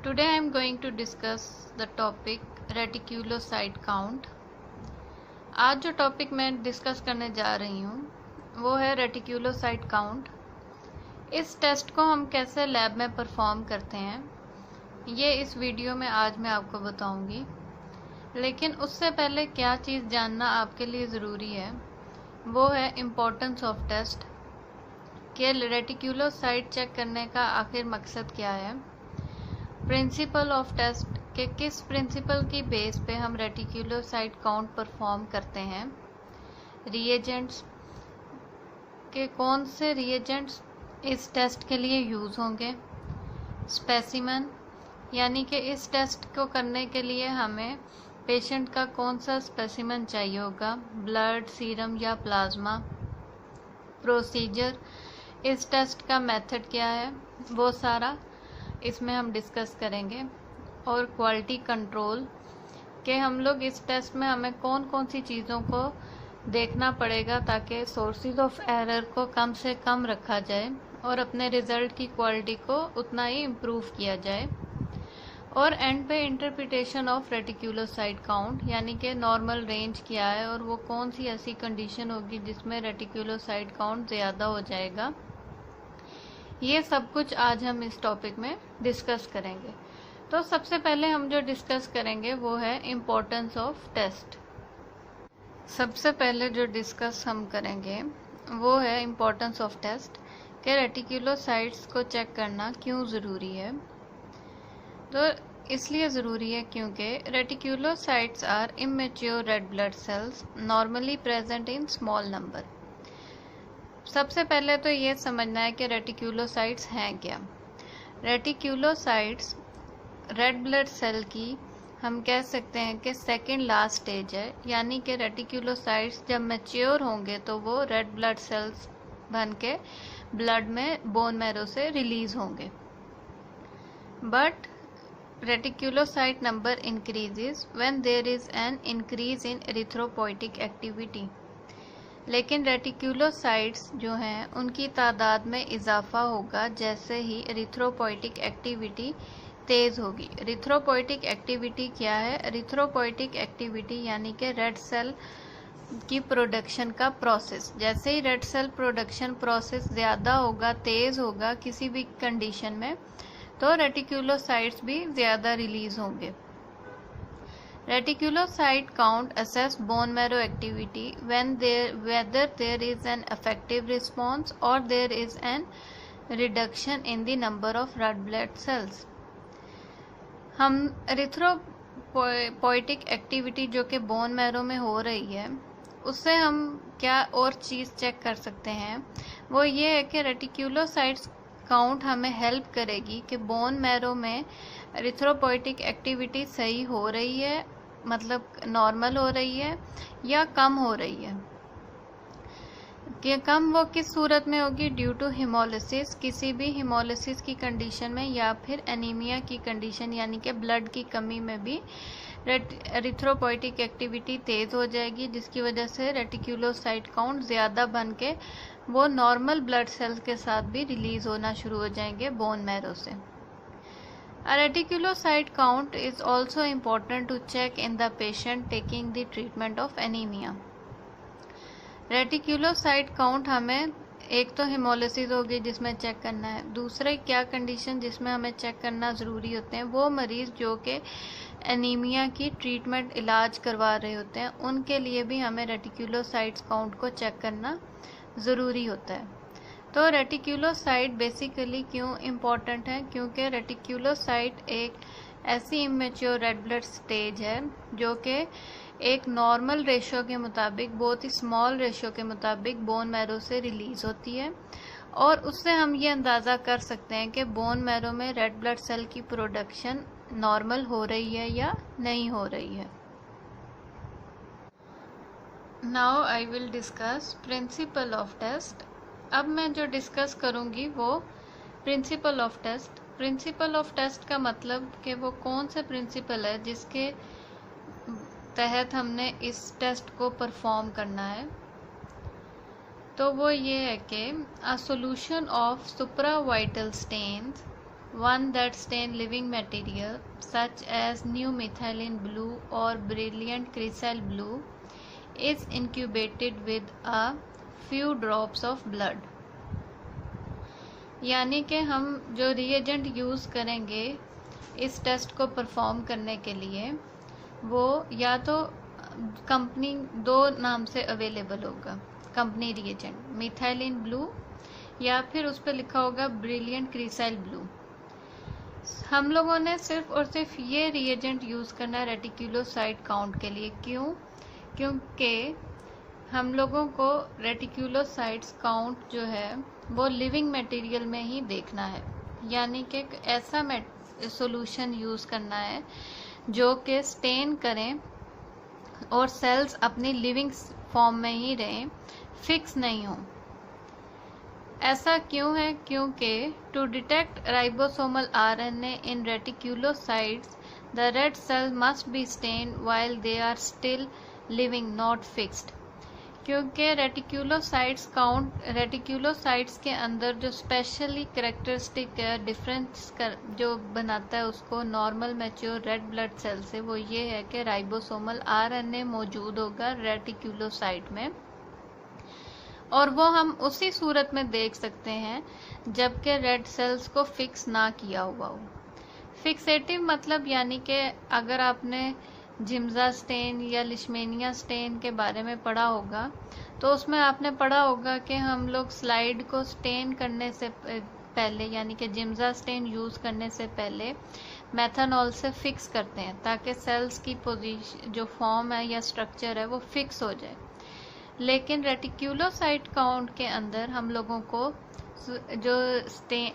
Today I am going to discuss the topic reticulocyte count. आज जो topic मैं discuss करने जा रही हूँ वो है रेटिक्यूलोसाइट काउंट। इस टेस्ट को हम कैसे लैब में परफॉर्म करते हैं ये इस वीडियो में आज मैं आपको बताऊंगी। लेकिन उससे पहले क्या चीज़ जानना आपके लिए ज़रूरी है वो है इम्पोर्टेंस ऑफ टेस्ट कि रेटिक्यूलोसाइट चेक करने का आखिर मकसद क्या है, प्रिंसिपल ऑफ टेस्ट के किस प्रिंसिपल की बेस पे हम रेटिक्यूलोसाइट काउंट परफॉर्म करते हैं, रिएजेंट्स के कौन से रिएजेंट्स इस टेस्ट के लिए यूज़ होंगे, स्पेसिमेन यानी कि इस टेस्ट को करने के लिए हमें पेशेंट का कौन सा स्पेसिमेन चाहिए होगा, ब्लड, सीरम या प्लाज्मा, प्रोसीजर, इस टेस्ट का मेथड क्या है, वो सारा इसमें हम डिस्कस करेंगे। और क्वालिटी कंट्रोल के हम लोग इस टेस्ट में हमें कौन कौन सी चीज़ों को देखना पड़ेगा ताकि सोर्सेज ऑफ एरर को कम से कम रखा जाए और अपने रिज़ल्ट की क्वालिटी को उतना ही इम्प्रूव किया जाए। और एंड पे इंटरप्रिटेशन ऑफ रेटिक्यूलोसाइट काउंट यानी कि नॉर्मल रेंज क्या है और वो कौन सी ऐसी कंडीशन होगी जिसमें रेटिक्यूलोसाइट काउंट ज़्यादा हो जाएगा। ये सब कुछ आज हम इस टॉपिक में डिस्कस करेंगे। तो सबसे पहले हम जो डिस्कस करेंगे वो है इम्पोर्टेंस ऑफ टेस्ट। सबसे पहले जो डिस्कस हम करेंगे वो है इम्पोर्टेंस ऑफ टेस्ट कि रेटिक्यूलोसाइट्स को चेक करना क्यों ज़रूरी है। तो इसलिए ज़रूरी है क्योंकि reticulocytes are immature red blood cells normally present in small number. सबसे पहले तो ये समझना है कि रेटिक्यूलोसाइट्स हैं क्या। रेटिक्यूलोसाइट्स रेड ब्लड सेल की हम कह सकते हैं कि सेकंड लास्ट स्टेज है, यानी कि रेटिक्यूलोसाइट्स जब मैच्योर होंगे तो वो रेड ब्लड सेल्स बन के ब्लड में बोन मैरो से रिलीज होंगे। But reticulocyte number increases when there is an increase in erythropoietic activity. लेकिन रेटिक्यूलोसाइट्स जो हैं उनकी तादाद में इजाफा होगा जैसे ही एरिथ्रोपोइटिक एक्टिविटी तेज़ होगी। एरिथ्रोपोइटिक एक्टिविटी क्या है? एरिथ्रोपोइटिक एक्टिविटी यानी कि रेड सेल की प्रोडक्शन का प्रोसेस। जैसे ही रेड सेल प्रोडक्शन प्रोसेस ज़्यादा होगा, तेज़ होगा किसी भी कंडीशन में, तो रेटिक्यूलोसाइट्स भी ज़्यादा रिलीज होंगे। Reticulocyte count assess bone marrow activity whether there is an effective response or there is an reduction in the number of red blood cells। हम एरिथ्रोपोइटिक एक्टिविटी जो कि बोन मैरो में हो रही है उससे हम क्या और चीज़ चेक कर सकते हैं वो ये है कि रेटिक्यूलोसाइट्स काउंट हमें हेल्प करेगी कि बोन मैरो में एरिथ्रोपोइटिक एक्टिविटी सही हो रही है, मतलब नॉर्मल हो रही है या कम हो रही है। कि कम वो किस सूरत में होगी? ड्यू टू हिमोलिसिस, किसी भी हिमोलिसिस की कंडीशन में या फिर एनीमिया की कंडीशन यानी कि ब्लड की कमी में भी एरिथ्रोपोइटिक एक्टिविटी तेज़ हो जाएगी जिसकी वजह से रेटिक्यूलोसाइट काउंट ज़्यादा बन के वो नॉर्मल ब्लड सेल्स के साथ भी रिलीज होना शुरू हो जाएंगे बोन मैरो से। A reticulocyte count is also important to check in the patient taking the treatment of anemia। Reticulocyte count हमें एक तो हिमोलिसिस होगी जिसमें चेक करना है, दूसरे क्या कंडीशन जिसमें हमें चेक करना ज़रूरी होते हैं वो मरीज़ जो कि एनीमिया की ट्रीटमेंट इलाज करवा रहे होते हैं उनके लिए भी हमें रेटिक्यूलोसाइट्स काउंट को चेक करना ज़रूरी होता है। तो रेटिक्यूलोसाइट बेसिकली क्यों इम्पॉर्टेंट है? क्योंकि रेटिक्यूलोसाइट एक ऐसी इमेच्योर रेड ब्लड स्टेज है जो कि एक नॉर्मल रेशियो के मुताबिक, बहुत ही स्मॉल रेशियो के मुताबिक बोन मैरो से रिलीज़ होती है और उससे हम ये अंदाज़ा कर सकते हैं कि बोन मैरो में रेड ब्लड सेल की प्रोडक्शन नॉर्मल हो रही है या नहीं हो रही है। Now I will discuss principle of test. अब मैं जो डिस्कस करूँगी वो principle of test. Principle of test का मतलब कि वो कौन से प्रिंसिपल है जिसके तहत हमने इस टेस्ट को परफॉर्म करना है। तो वो ये है कि a solution of supravital stains one that stain living material such as new methylene blue or brilliant crescent blue is incubated with a few drops of blood। यानी कि हम जो रिएजेंट यूज़ करेंगे इस टेस्ट को परफॉर्म करने के लिए वो या तो कंपनी दो नाम से अवेलेबल होगा, कंपनी रिएजेंट मिथाइलिन ब्लू या फिर उस पर लिखा होगा ब्रिलियंट क्रिसाइल ब्लू। हम लोगों ने सिर्फ और सिर्फ ये रिएजेंट यूज़ करना है रेटिक्यूलोसाइट काउंट के लिए। क्यों? क्योंकि हम लोगों को रेटिक्यूलोसाइट्स काउंट जो है वो लिविंग मटेरियल में ही देखना है, यानी कि ऐसा सॉल्यूशन यूज़ करना है जो कि स्टेन करें और सेल्स अपनी लिविंग फॉर्म में ही रहें, फिक्स नहीं हो। ऐसा क्यों है? क्योंकि to detect ribosomal RNA in reticulocytes the red cell must be stained while they are still living, not fixed. क्योंकि रेटिक्यूलोसाइट्स के अंदर जो स्पेशली कैरेक्टरिस्टिक डिफरेंस जो बनाता है उसको normal mature red blood cell से, वो ये है कि राइबोसोमल आरएनए मौजूद होगा रेटिक्यूलोसाइट में, और वो हम उसी सूरत में देख सकते हैं जबकि रेड सेल्स को फिक्स ना किया हुआ हो। फिक्सेटिव मतलब यानी कि अगर आपने जिम्जा स्टेन या लिशमेनिया स्टेन के बारे में पढ़ा होगा तो उसमें आपने पढ़ा होगा कि हम लोग स्लाइड को स्टेन करने से पहले यानी कि जिम्जा स्टेन यूज़ करने से पहले मेथनॉल से फिक्स करते हैं ताकि सेल्स की पोजीशन जो फॉर्म है या स्ट्रक्चर है वो फिक्स हो जाए। लेकिन रेटिक्यूलोसाइट काउंट के अंदर हम लोगों को जो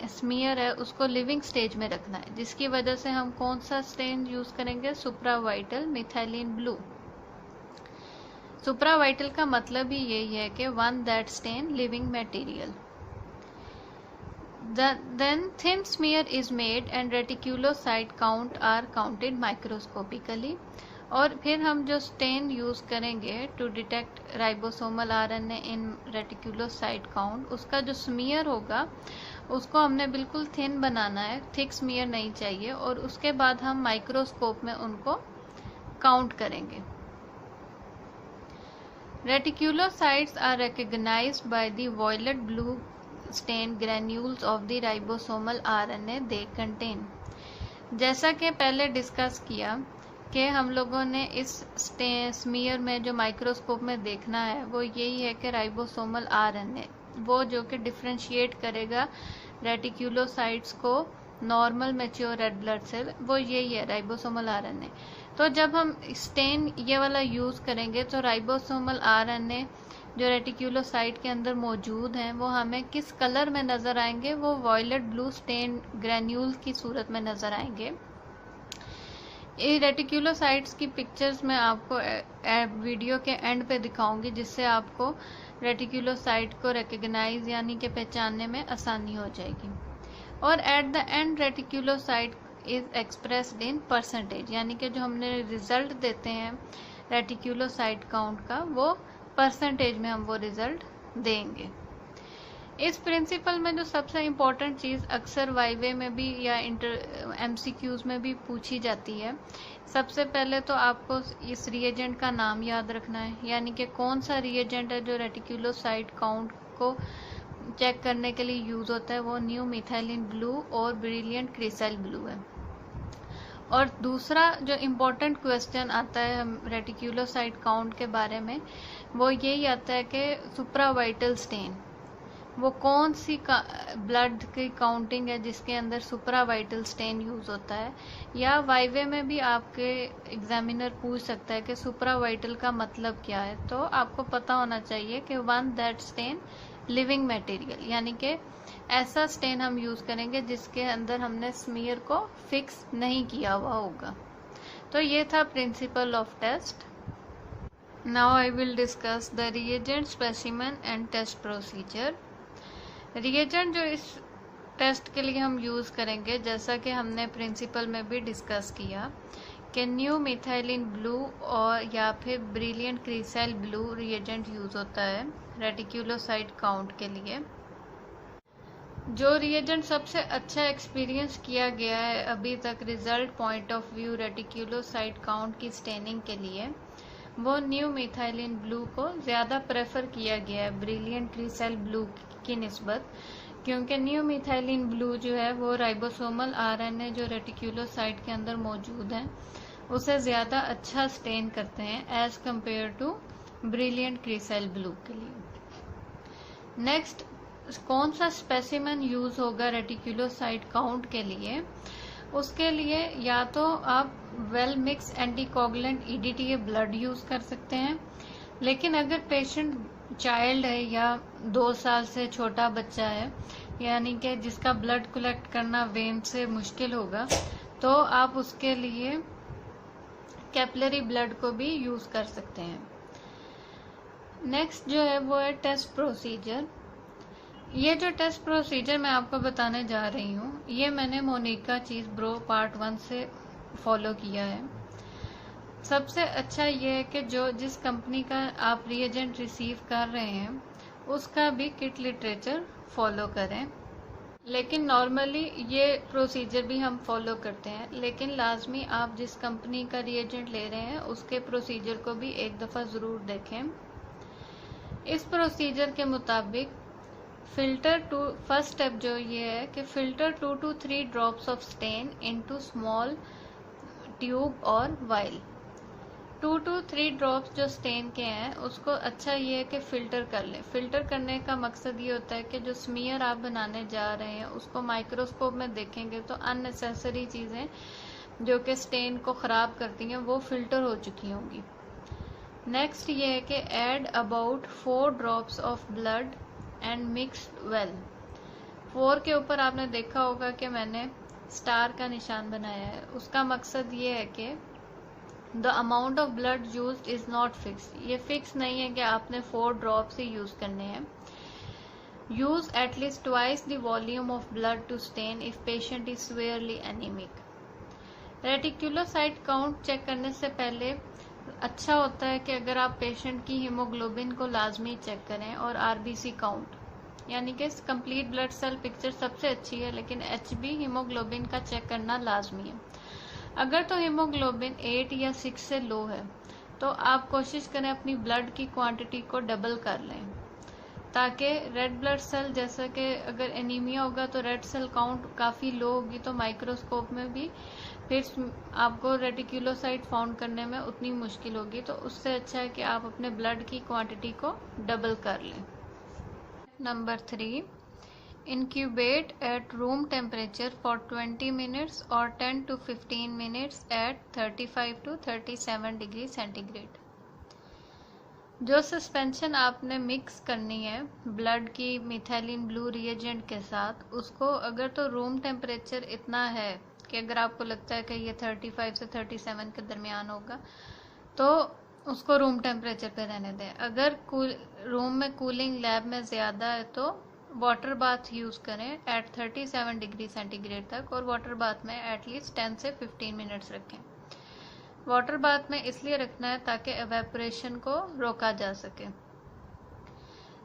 स्मीयर है उसको लिविंग स्टेज में रखना है, जिसकी वजह से हम कौन सा स्टेन यूज करेंगे? Supravital methylene blue. सुप्रावाइटल का मतलब ही यही है कि one that stain living material. Then thin smear is made and reticulocyte count are counted microscopically। और फिर हम जो स्टेन यूज़ करेंगे to detect ribosomal RNA in reticulocyte count, उसका जो स्मीयर होगा उसको हमने बिल्कुल थिन बनाना है, थिक स्मीयर नहीं चाहिए, और उसके बाद हम माइक्रोस्कोप में उनको काउंट करेंगे। Reticulocytes are recognized by the violet blue stain granules of the ribosomal RNA they contain. जैसा कि पहले डिस्कस किया कि हम लोगों ने इस स्मीयर में जो माइक्रोस्कोप में देखना है वो यही है कि राइबोसोमल आरएनए वो जो कि डिफ्रेंशिएट करेगा रेटिक्यूलोसाइट्स को normal mature red blood cell, वो यही है राइबोसोमल आरएनए। तो जब हम स्टेन ये वाला यूज़ करेंगे तो राइबोसोमल आरएनए जो रेटिक्यूलोसाइट के अंदर मौजूद हैं वो हमें किस कलर में नज़र आएंगे? वो वॉयलेट ब्लू स्टेन ग्रैन्यूल की सूरत में नज़र आएंगे। ये रेटिक्यूलोसाइट्स की पिक्चर्स मैं आपको वीडियो के एंड पे दिखाऊंगी, जिससे आपको रेटिक्यूलोसाइट को रिकॉग्नाइज यानी कि पहचानने में आसानी हो जाएगी। और at the end reticulocyte is expressed in percentage, यानी कि जो हमने रिजल्ट देते हैं रेटिक्यूलोसाइट काउंट का वो परसेंटेज में हम वो रिजल्ट देंगे। इस प्रिंसिपल में जो सबसे इम्पोर्टेंट चीज़ अक्सर वाईवे में भी या एमसीक्यूज में भी पूछी जाती है, सबसे पहले तो आपको इस रिएजेंट का नाम याद रखना है, यानी कि कौन सा रिएजेंट है जो रेटिक्यूलोसाइट काउंट को चेक करने के लिए यूज़ होता है, वो न्यू मिथाइलिन ब्लू और ब्रिलियंट क्रिसाइल ब्लू है। और दूसरा जो इम्पोर्टेंट क्वेश्चन आता है रेटिक्यूलोसाइट काउंट के बारे में वो यही आता है कि सुप्रावाइटल स्टेन वो कौन सी ब्लड की काउंटिंग है जिसके अंदर सुप्रावाइटल स्टेन यूज़ होता है। या वाईवे में भी आपके एग्जामिनर पूछ सकता है कि सुप्रावाइटल का मतलब क्या है, तो आपको पता होना चाहिए कि one that stain living material, यानी कि ऐसा स्टेन हम यूज़ करेंगे जिसके अंदर हमने स्मीयर को फिक्स नहीं किया हुआ होगा। तो ये था principle of test. Now I will discuss the reagent, specimen and test procedure. Reagent जो इस टेस्ट के लिए हम यूज़ करेंगे, जैसा कि हमने प्रिंसिपल में भी डिस्कस किया कि न्यू मिथाइलिन ब्लू और या फिर ब्रिलियंट क्रिसाइल ब्लू रिएजेंट यूज़ होता है रेटिक्यूलोसाइट काउंट के लिए। जो रिएजेंट सबसे अच्छा एक्सपीरियंस किया गया है अभी तक result point of view reticulocyte count की स्टेनिंग के लिए, वो न्यू मिथाइलिन ब्लू को ज़्यादा प्रेफर किया गया है ब्रिलियंट क्रिसेल ब्लू की निस्बत, क्योंकि न्यू मिथाइलिन ब्लू जो है वो राइबोसोमल आरएनए जो रेटिक्यूलोसाइट के अंदर मौजूद है उसे ज़्यादा अच्छा स्टेन करते हैं as compare to brilliant cresyl blue के लिए। नेक्स्ट, कौन सा स्पेसिमेन यूज होगा रेटिक्यूलोसाइट काउंट के लिए? उसके लिए या तो आप well mix anticoagulant EDTA blood use कर सकते हैं, लेकिन अगर पेशेंट चाइल्ड है या 2 साल से छोटा बच्चा है, यानी कि जिसका ब्लड कलेक्ट करना वेन से मुश्किल होगा, तो आप उसके लिए कैपिलरी ब्लड को भी यूज कर सकते हैं। नेक्स्ट जो है वो है टेस्ट प्रोसीजर। ये जो टेस्ट प्रोसीजर मैं आपको बताने जा रही हूँ, ये मैंने मोनिका चीज़ब्रो पार्ट 1 से फॉलो किया है। सबसे अच्छा ये है कि जिस कंपनी का आप रिएजेंट रिसीव कर रहे हैं उसका भी किट लिटरेचर फॉलो करें। लेकिन नॉर्मली ये प्रोसीजर भी हम फॉलो करते हैं, लेकिन लाजमी आप जिस कंपनी का रिएजेंट ले रहे हैं उसके प्रोसीजर को भी एक दफ़ा ज़रूर देखें। इस प्रोसीजर के मुताबिक फर्स्ट स्टेप जो ये है कि filter 2 to 3 drops of stain into small tube और वाइल। 2 to 3 ड्रॉप्स जो स्टेन के हैं उसको अच्छा ये है कि फ़िल्टर कर लें। फ़िल्टर करने का मकसद ये होता है कि जो स्मीयर आप बनाने जा रहे हैं उसको माइक्रोस्कोप में देखेंगे तो अननेसेसरी चीज़ें जो कि स्टेन को ख़राब करती हैं वो फ़िल्टर हो चुकी होंगी। नेक्स्ट ये है कि add about 4 drops of blood and mix well. 4 के ऊपर आपने देखा होगा कि मैंने स्टार का निशान बनाया है। उसका मकसद ये है कि the amount of blood used is not fix. ये फिक्स नहीं है कि आपने 4 ड्रॉप्स ही यूज करने हैं। Use at least twice the volume of blood to stain if patient is severely anaemic. Reticulocyte count check करने से पहले अच्छा होता है कि अगर आप पेशेंट की हीमोग्लोबिन को लाजमी चेक करें और RBC काउंट, यानी कि कंप्लीट ब्लड सेल पिक्चर सबसे अच्छी है, लेकिन HB हीमोग्लोबिन का चेक करना लाजमी है। अगर तो हीमोग्लोबिन 8 या 6 से लो है तो आप कोशिश करें अपनी ब्लड की क्वांटिटी को डबल कर लें, ताकि रेड ब्लड सेल, जैसा कि अगर एनीमिया होगा तो रेड सेल काउंट काफ़ी लो होगी तो माइक्रोस्कोप में भी फिर आपको रेटिक्यूलोसाइट फाउंड करने में उतनी मुश्किल होगी। तो उससे अच्छा है कि आप अपने ब्लड की क्वांटिटी को डबल कर लें। Number 3, incubate at room temperature for 20 minutes or 10 to 15 minutes at 35 to 37 degree centigrade. जो सस्पेंशन आपने मिक्स करनी है ब्लड की मिथाइलिन ब्लू रिएजेंट के साथ, उसको अगर तो रूम टेम्परेचर इतना है कि अगर आपको लगता है कि ये 35 से 37 के दरमियान होगा तो उसको रूम टेम्परेचर पे रहने दें। अगर रूम में कूलिंग लैब में ज़्यादा है तो वाटर बाथ यूज़ करें एट 37 डिग्री सेंटीग्रेड तक, और वाटर बाथ में एटलीस्ट 10 से 15 मिनट्स रखें। वाटर बाथ में इसलिए रखना है ताकि एवेपोरेशन को रोका जा सके।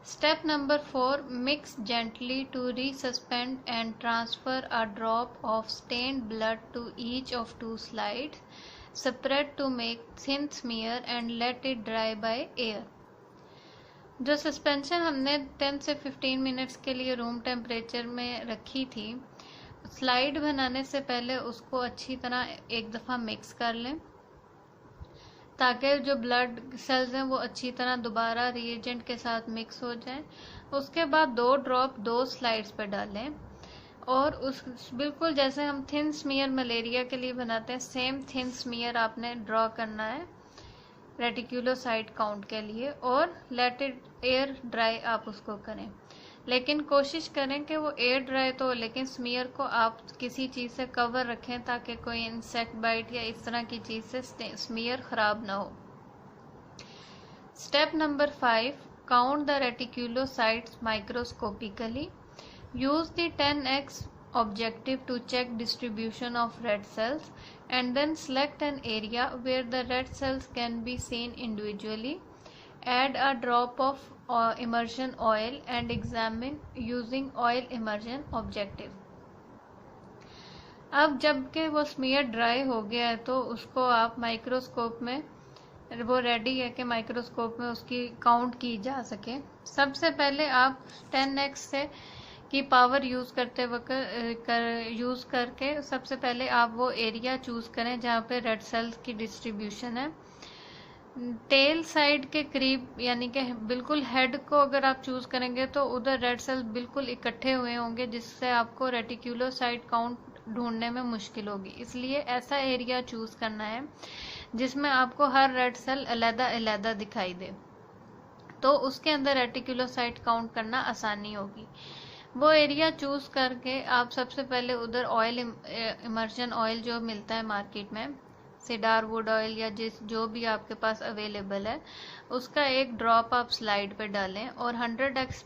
Step number 4, mix gently to resuspend and transfer a drop of stained blood to each of 2 slides, spread to make thin smear and let it dry by air। जो सस्पेंशन हमने 10 से 15 मिनट्स के लिए room temperature में रखी थी, slide बनाने से पहले उसको अच्छी तरह एक दफ़ा मिक्स कर लें ताकि जो ब्लड सेल्स हैं वो अच्छी तरह दोबारा रिएजेंट के साथ मिक्स हो जाएं। उसके बाद 2 ड्रॉप 2 स्लाइड्स पर डालें और उस बिल्कुल जैसे हम थिन स्मीयर मलेरिया के लिए बनाते हैं, सेम थिन स्मीयर आपने ड्रॉ करना है रेटिक्यूलोसाइट काउंट के लिए, और लेट इट एयर ड्राई आप उसको करें। लेकिन कोशिश करें कि वो एयर ड्राई तो, लेकिन स्मीयर को आप किसी चीज़ से कवर रखें ताकि कोई इंसेक्ट बाइट या इस तरह की चीज़ से स्मीयर ख़राब ना हो। Step number 5, count the reticulocytes microscopically. Use the 10x objective to check distribution of red cells and then select an area where the red cells can be seen individually. Add a drop of immersion oil and examine using oil immersion objective। अब जबकि वो smear dry हो गया है तो उसको आप microscope में, वो रेडी है कि माइक्रोस्कोप में उसकी काउंट की जा सके। सबसे पहले आप 10x से की पावर यूज़ करते वक्त यूज़ करके सबसे पहले आप वो एरिया चूज़ करें जहाँ पे रेड सेल्स की डिस्ट्रीब्यूशन है। टेल साइड के करीब यानी कि बिल्कुल हेड को अगर आप चूज़ करेंगे तो उधर रेड सेल्स बिल्कुल इकट्ठे हुए होंगे, जिससे आपको रेटिक्यूलोसाइट काउंट ढूंढने में मुश्किल होगी। इसलिए ऐसा एरिया चूज़ करना है जिसमें आपको हर रेड सेल अलग-अलग दिखाई दे, तो उसके अंदर रेटिक्यूलोसाइट काउंट करना आसानी होगी। वो एरिया चूज़ करके आप सबसे पहले उधर ऑयल इमर्शन ऑयल जो मिलता है मार्केट में, सीडार वुड ऑयल या जो भी आपके पास अवेलेबल है, उसका एक ड्रॉप आप स्लाइड पे डालें और 100x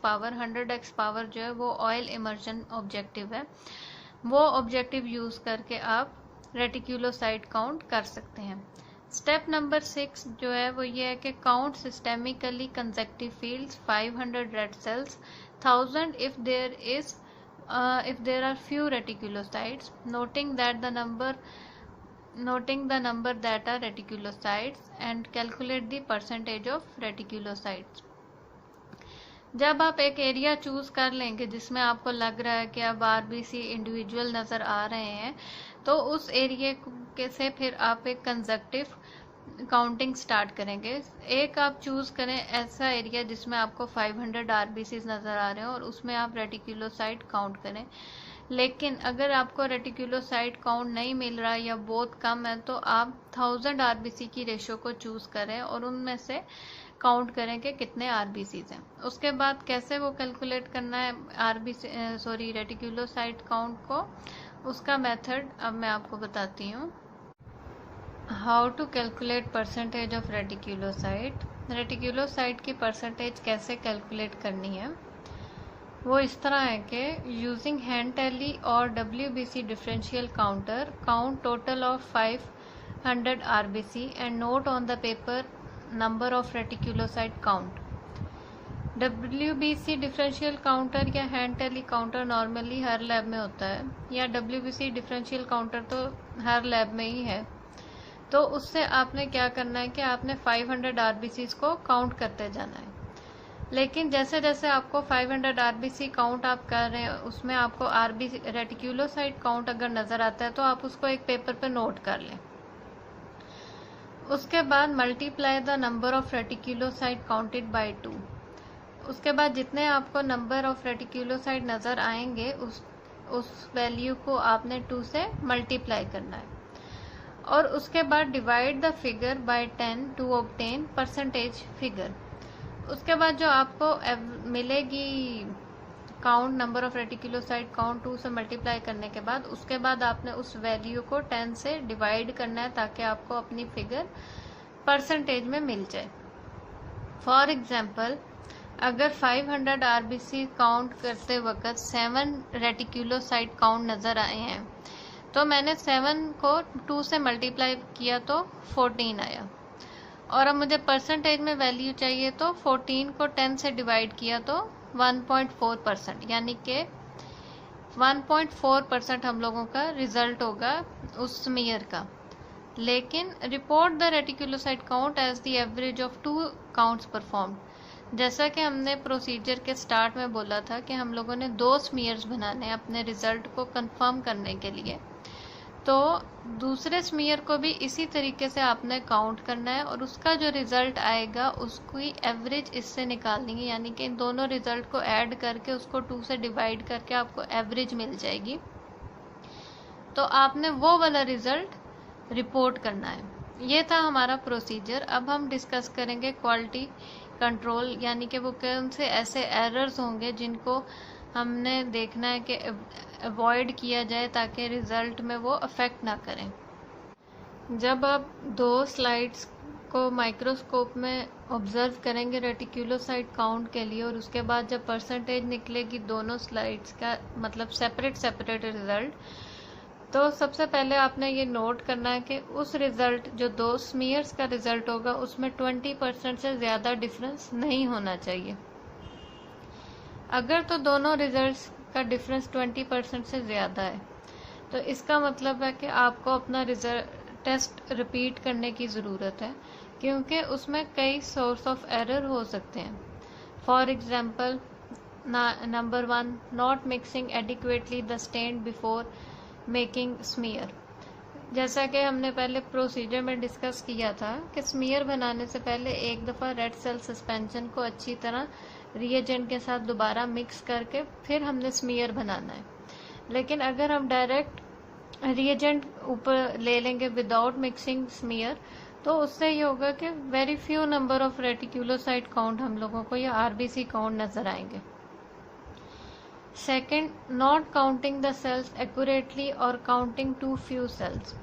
पावर जो है वो ऑयल इमर्शन ऑब्जेक्टिव है, वो ऑब्जेक्टिव यूज़ करके आप रेटिक्यूलोसाइट काउंट कर सकते हैं। स्टेप नंबर 6 जो है वो ये है कि count systemically consecutive fields 500 red cells 1000 if there are few reticulocytes, noting the number that are reticulocytes and calculate the percentage of reticulocytes। जब आप एक एरिया चूज़ कर लेंगे जिसमें आपको लग रहा है कि अब आरबीसी इंडिविजुअल नज़र आ रहे हैं, तो उस एरिया से फिर आप एक कंजक्टिव काउंटिंग स्टार्ट करेंगे। एक आप चूज़ करें ऐसा एरिया जिसमें आपको 500 आरबीसीज नज़र आ रहे हो और उसमें आप रेटिक्यूलोसाइट काउंट करें। लेकिन अगर आपको रेटिक्यूलोसाइट काउंट नहीं मिल रहा या बहुत कम है तो आप 1000 आरबीसी की रेशो को चूज़ करें और उनमें से काउंट करें कि कितने आरबीसीज हैं। उसके बाद कैसे वो कैलकुलेट करना है रेटिक्यूलोसाइट काउंट को, उसका मेथड अब मैं आपको बताती हूँ। How to calculate percentage of reticulocyte. Reticulocyte की परसेंटेज कैसे कैलकुलेट करनी है वो इस तरह है कि यूजिंग हैंड टैली और WBC differential counter count total of 500 RBC and note on the paper number of reticulocyte count. WBC differential counter या हैंड टैली काउंटर नॉर्मली हर लैब में होता है, या WBC डिफरेंशियल काउंटर तो हर लैब में ही है। तो उससे आपने क्या करना है कि आपने 500 आरबीसी को काउंट करते जाना है। लेकिन जैसे जैसे आपको 500 आरबीसी काउंट आप कर रहे हैं उसमें आपको आरबीसी रेटिक्यूलोसाइट काउंट अगर नज़र आता है तो आप उसको एक पेपर पे नोट कर लें। उसके बाद multiply the number of reticulocyte counted by 2। उसके बाद जितने आपको नंबर ऑफ रेटिक्यूलोसाइट नज़र आएंगे उस वैल्यू को आपने 2 से मल्टीप्लाई करना है और उसके बाद divide the figure by 10 to obtain percentage figure. उसके बाद जो आपको मिलेगी count number of reticulocyte count 2 से मल्टीप्लाई करने के बाद, उसके बाद आपने उस वैल्यू को 10 से डिवाइड करना है ताकि आपको अपनी फिगर परसेंटेज में मिल जाए। फॉर एग्जांपल अगर 500 आरबीसी काउंट करते वक्त 7 रेटिक्यूलोसाइट काउंट नज़र आए हैं तो मैंने 7 को 2 से मल्टीप्लाई किया तो 14 आया, और अब मुझे परसेंटेज में वैल्यू चाहिए तो 14 को 10 से डिवाइड किया तो 1.4%, यानी कि 1.4% हम लोगों का रिजल्ट होगा उस स्मीयर का। लेकिन report the reticulocyte count as the average of 2 counts performed. जैसा कि हमने प्रोसीजर के स्टार्ट में बोला था कि हम लोगों ने 2 स्मीयर्स बनाने अपने रिजल्ट को कंफर्म करने के लिए, तो दूसरे स्मीयर को भी इसी तरीके से आपने काउंट करना है और उसका जो रिज़ल्ट आएगा उसकी एवरेज इससे निकालनी है, यानी कि इन दोनों रिज़ल्ट को ऐड करके उसको 2 से डिवाइड करके आपको एवरेज मिल जाएगी। तो आपने वो वाला रिज़ल्ट रिपोर्ट करना है। ये था हमारा प्रोसीजर। अब हम डिस्कस करेंगे क्वालिटी कंट्रोल, यानी कि वो कौन से ऐसे एरर्स होंगे जिनको हमने देखना है कि अवॉइड किया जाए ताकि रिज़ल्ट में वो अफेक्ट ना करें। जब आप 2 स्लाइड्स को माइक्रोस्कोप में ऑब्जर्व करेंगे रेटिक्यूलोसाइट काउंट के लिए, और उसके बाद जब परसेंटेज निकलेगी दोनों स्लाइड्स का, मतलब सेपरेट रिज़ल्ट, तो सबसे पहले आपने ये नोट करना है कि उस रिज़ल्ट जो 2 स्मीयर्स का रिज़ल्ट होगा उसमें 20% से ज़्यादा डिफरेंस नहीं होना चाहिए। अगर तो दोनों रिजल्ट्स का डिफरेंस 20% से ज़्यादा है तो इसका मतलब है कि आपको अपना टेस्ट रिपीट करने की ज़रूरत है, क्योंकि उसमें कई सोर्स ऑफ एरर हो सकते हैं। For example, number 1, not mixing adequately the stain before making smear. जैसा कि हमने पहले प्रोसीजर में डिस्कस किया था कि स्मीयर बनाने से पहले एक दफ़ा रेड सेल सस्पेंशन को अच्छी तरह रिएजेंट के साथ दोबारा मिक्स करके फिर हमने स्मीयर बनाना है। लेकिन अगर हम डायरेक्ट रिएजेंट ऊपर ले लेंगे विदाउट मिक्सिंग स्मीयर, तो उससे ये होगा कि very few number of reticulocyte count हम लोगों को या आरबीसी काउंट नजर आएंगे। Second, not counting the cells accurately और काउंटिंग टू फ्यू सेल्स।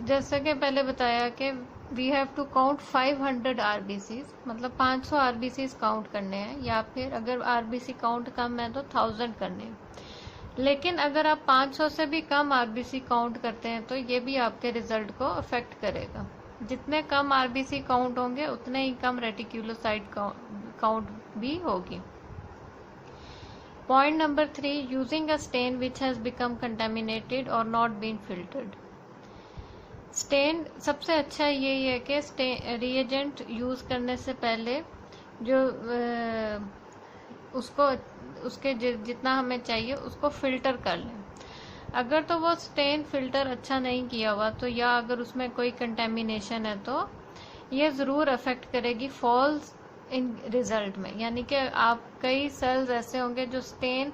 जैसा कि पहले बताया कि we have to count 500 RBCs, मतलब 500 आरबीसीज काउंट करने हैं, या फिर अगर आरबीसी काउंट कम है तो 1000 करने हैं। लेकिन अगर आप 500 से भी कम आरबीसी काउंट करते हैं तो ये भी आपके रिजल्ट को अफेक्ट करेगा। जितने कम आरबीसी काउंट होंगे उतने ही कम रेटिकुलोसाइट काउंट भी होगी। Point number 3, using a stain which has become contaminated और नॉट बीन फिल्टर्ड। स्टेन सबसे अच्छा यही है कि रिएजेंट यूज करने से पहले जो उसके जितना हमें चाहिए उसको फिल्टर कर लें। अगर तो वो स्टेन फिल्टर अच्छा नहीं किया हुआ तो, या अगर उसमें कोई कंटेमिनेशन है तो ये ज़रूर अफेक्ट करेगी फॉल्स इन रिजल्ट में। यानी कि आप कई सेल्स ऐसे होंगे जो स्टेन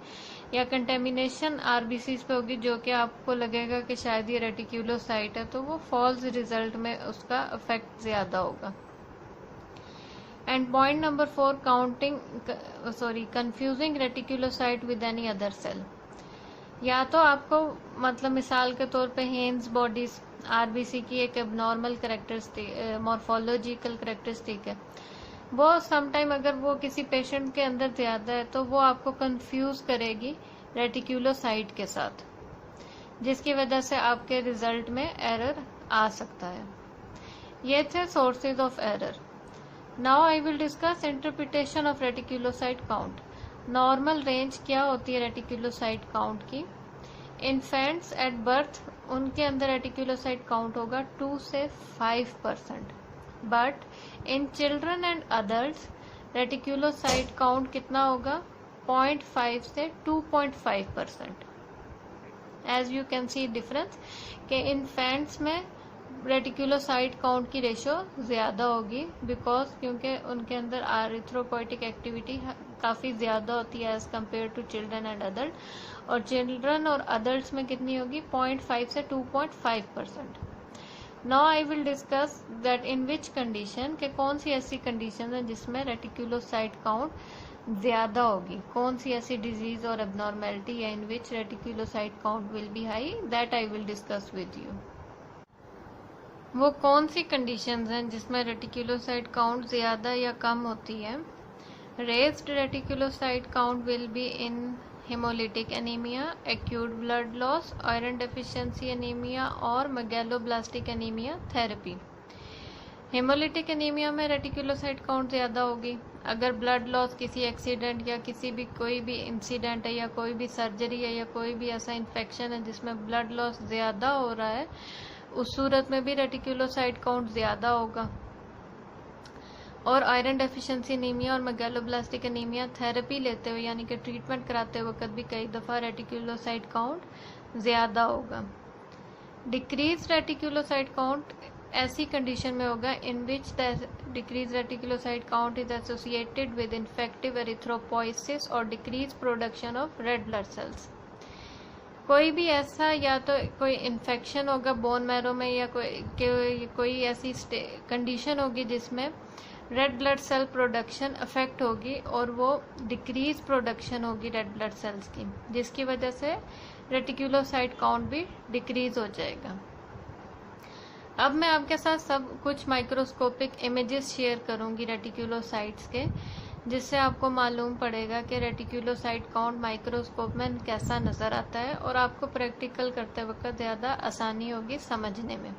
या कंटेमिनेशन आरबीसीज पे होगी जो कि आपको लगेगा कि शायद ये रेटिकुलोसाइट है, तो वो फॉल्स रिजल्ट में उसका अफेक्ट ज़्यादा होगा। And point number 4, confusing reticulocyte with any other cell. या तो आपको मतलब मिसाल के तौर पे हेन्स बॉडीज आरबीसी की एक एबनॉर्मल करेक्टरिस्टिक मॉर्फोलॉजिकल करेक्टरिस्टिक है, वो समटाइम अगर वो किसी पेशेंट के अंदर ज़्यादा है तो वो आपको कंफ्यूज करेगी रेटिकुलोसाइट के साथ, जिसकी वजह से आपके रिजल्ट में एरर आ सकता है। ये थे sources of error. Now I will discuss interpretation of reticulocyte count. Normal range क्या होती है रेटिकुलोसाइट काउंट की? इन्फेंट्स एट बर्थ उनके अंदर रेटिकुलोसाइट काउंट होगा 2 से 5%, but in children and adults reticulocyte count कितना होगा? 0.5 से 2.5%। As you can see difference कि इन्फेंट्स में रेटिकुलोसाइट काउंट की रेशो ज़्यादा होगी क्योंकि उनके अंदर एरिथ्रोपोइटिक एक्टिविटी काफ़ी ज़्यादा होती है as compare to children and adult, और चिल्ड्रन और अडल्ट्स में कितनी होगी? 0.5 से 2.5%। Now I will discuss that in which condition, के कौन सी ऐसी कंडीशन है जिसमें रेटिकुलोसाइट काउंट ज़्यादा होगी, कौन सी ऐसी डिजीज और एबनॉर्मेलिटी है in which reticulocyte count will be high, that I will discuss with you. वो कौन सी कंडीशंस हैं जिसमें रेटिकुलोसाइट काउंट ज़्यादा या कम होती है? Raised reticulocyte count will be in haemolytic anaemia, acute blood loss, iron deficiency anaemia और megaloblastic anaemia therapy. Haemolytic anaemia में रेटिकुलोसाइट काउंट ज़्यादा होगी। अगर ब्लड लॉस किसी एक्सीडेंट या कोई भी इंसिडेंट है या कोई भी सर्जरी है या कोई भी ऐसा इन्फेक्शन है जिसमें ब्लड लॉस ज़्यादा हो रहा है, उस सूरत में भी रेटिकुलोसाइट काउंट ज़्यादा होगा। और आयरन डेफिशिएंसी एनीमिया और मेगैलोब्लास्टिक एनीमिया थेरेपी लेते हुए यानी कि ट्रीटमेंट कराते वक्त भी कई दफ़ा रेटिकुलोसाइट काउंट ज़्यादा होगा। डिक्रीज रेटिकुलोसाइट काउंट ऐसी कंडीशन में होगा in which the decrease reticulocyte count is associated with ineffective erythropoiesis और decrease production of red blood cells. कोई भी ऐसा या तो कोई इन्फेक्शन होगा बोन मैरो में या कोई ऐसी कंडीशन होगी जिसमें red blood cell production affect होगी और वो डिक्रीज प्रोडक्शन होगी रेड ब्लड सेल्स की, जिसकी वजह से रेटिकुलोसाइट काउंट भी डिक्रीज हो जाएगा। अब मैं आपके साथ सब कुछ माइक्रोस्कोपिक इमेजेस शेयर करूंगी रेटिकुलोसाइट्स के, जिससे आपको मालूम पड़ेगा कि रेटिकुलोसाइट काउंट माइक्रोस्कोप में कैसा नज़र आता है और आपको प्रैक्टिकल करते वक्त ज़्यादा आसानी होगी समझने में।